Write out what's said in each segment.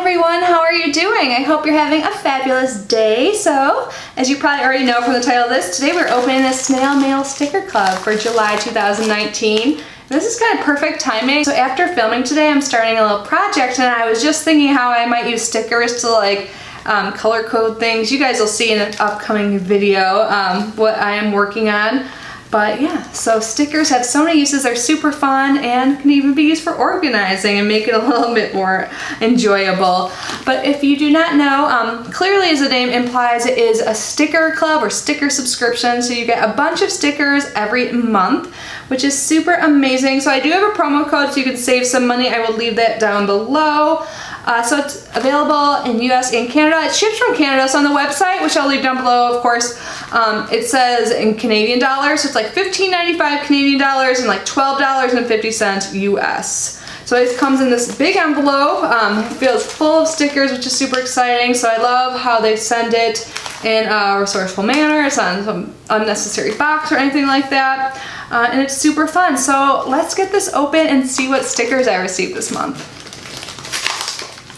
everyone, how are you doing? I hope you're having a fabulous day. So, as you probably already know from the title of this, today we're opening a Snail Mail Sticker Club for July 2019. This is kind of perfect timing. So after filming today, I'm starting a little project and I was just thinking how I might use stickers to like color code things. You guys will see in an upcoming video what I am working on. But yeah, so stickers have so many uses. They're super fun and can even be used for organizing and make it a little bit more enjoyable. But if you do not know, clearly as the name implies, it is a sticker club or sticker subscription. So you get a bunch of stickers every month, which is super amazing. So I do have a promo code so you can save some money. I will leave that down below. So it's available in US and Canada. It ships from Canada, so on the website, which I'll leave down below, of course, it says in Canadian dollars, so it's like $15.95 Canadian dollars and like $12.50 US. So it comes in this big envelope. It feels full of stickers, which is super exciting. So I love how they send it in a resourceful manner. It's not in some unnecessary box or anything like that. And it's super fun. So let's get this open and see what stickers I received this month.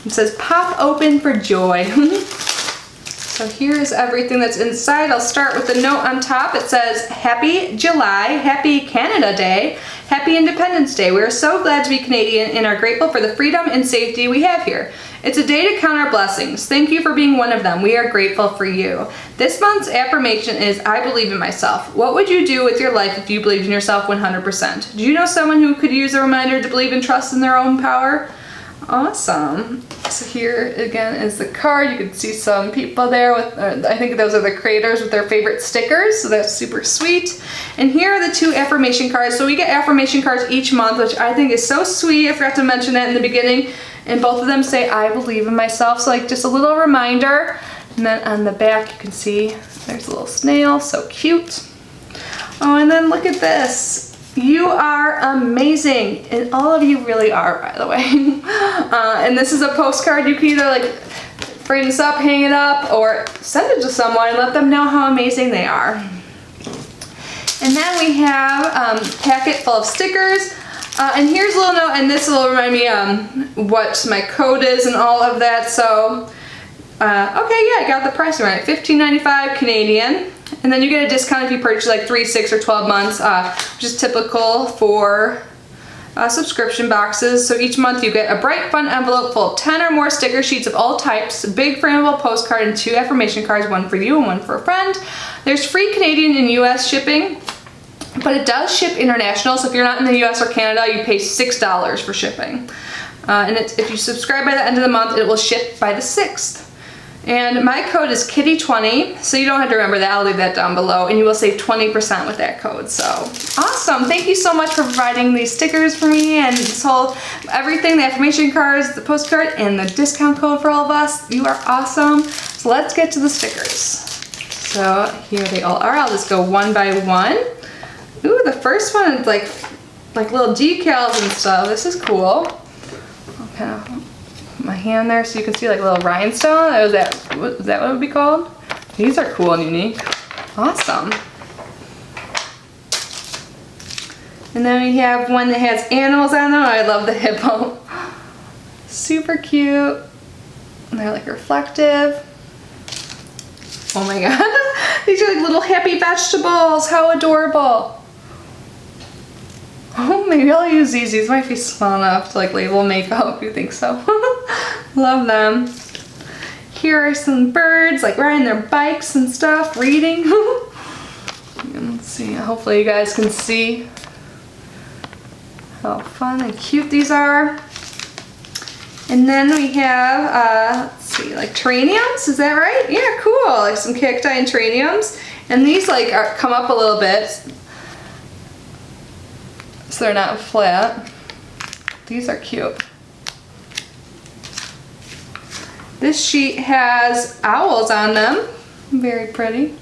It says pop open for joy. So here is everything that's inside. I'll start with the note on top. It says Happy July, Happy Canada Day, Happy Independence Day. We are so glad to be Canadian and are grateful for the freedom and safety we have here. It's a day to count our blessings. Thank you for being one of them. We are grateful for you. This month's affirmation is I believe in myself. What would you do with your life if you believed in yourself 100%? Do you know someone who could use a reminder to believe and trust in their own power? Awesome. So here again is the card. You can see some people there with, I think those are the creators with their favorite stickers, so that's super sweet. And here are the two affirmation cards. So we get affirmation cards each month, which I think is so sweet. I forgot to mention that in the beginning. And both of them say, I believe in myself. So like just a little reminder. And then on the back you can see there's a little snail, so cute. Oh, and then look at this. You are amazing, and all of you really are, by the way. And this is a postcard. You can either like frame this up, hang it up, or send it to someone and let them know how amazing they are. And then we have a packet full of stickers. And here's a little note, and this will remind me what my code is and all of that. So, okay, yeah, I got the price right, $15.95 Canadian. And then you get a discount if you purchase like 3, 6, or 12 months, which is typical for subscription boxes. So each month you get a bright, fun envelope full of 10 or more sticker sheets of all types, a big frameable postcard, and 2 affirmation cards, one for you and one for a friend. There's free Canadian and US shipping, but it does ship international. So if you're not in the US or Canada, you pay $6 for shipping. And if you subscribe by the end of the month, it will ship by the 6th. And my code is Kitty20, so you don't have to remember that. I'll leave that down below, and you will save 20% with that code. So awesome! Thank you so much for providing these stickers for me and this whole everything, the affirmation cards, the postcard, and the discount code for all of us. You are awesome. So let's get to the stickers. So here they all are. I'll just go one by one. Ooh, the first one is like little decals and stuff. This is cool. Okay. My hand there so you can see like a little rhinestone. Is that what it would be called? These are cool and unique. Awesome. And then we have one that has animals on them. I love the hippo. Super cute. And they're like reflective. Oh my god. These are like little happy vegetables. How adorable. Oh, maybe I'll use these. These might be small enough to like label makeup if you think so. Love them. Here are some birds like riding their bikes and stuff, reading. Let's see, hopefully you guys can see how fun and cute these are. And then we have, let's see, like terrariums, is that right? Yeah, cool, like some cacti and terrariums. And these like come up a little bit, so they're not flat. These are cute. This sheet has owls on them. Very pretty.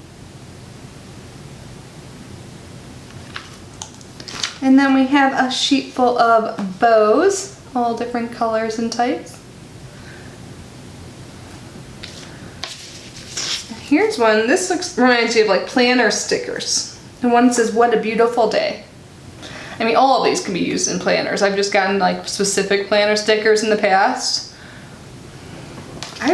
And then we have a sheet full of bows, all different colors and types. Here's one. This reminds me of like planner stickers. And one says, "What a beautiful day." I mean, all of these can be used in planners. I've just gotten like specific planner stickers in the past.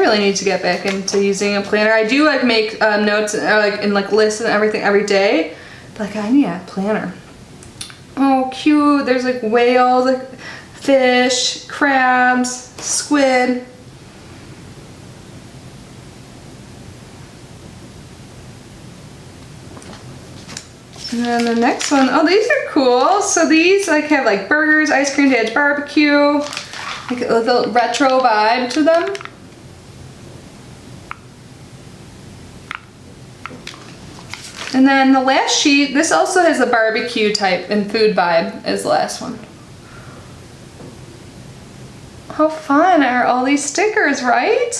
really need to get back into using a planner. I do like make notes or like and like lists and everything every day, but like I need a planner. Oh, cute. There's like whales, like fish, crabs, squid. And then the next one, oh, these are cool. So these like have like burgers, ice cream, dad's barbecue, like a little retro vibe to them. And then the last sheet, this also has a barbecue type and food vibe as the last one. How fun are all these stickers, right?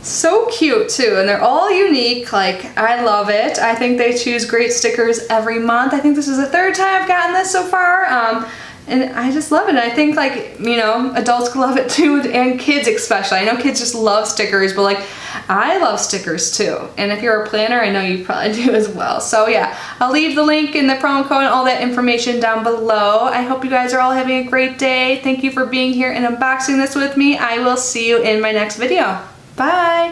So cute too, and they're all unique. Like, I love it. I think they choose great stickers every month. I think this is the third time I've gotten this so far, and I just love it. And I think, like, you know, adults can love it too, and kids especially. I know kids just love stickers, but like, I love stickers too. And if you're a planner, I know you probably do as well. So yeah, I'll leave the link and the promo code and all that information down below. I hope you guys are all having a great day. Thank you for being here and unboxing this with me. I will see you in my next video. Bye.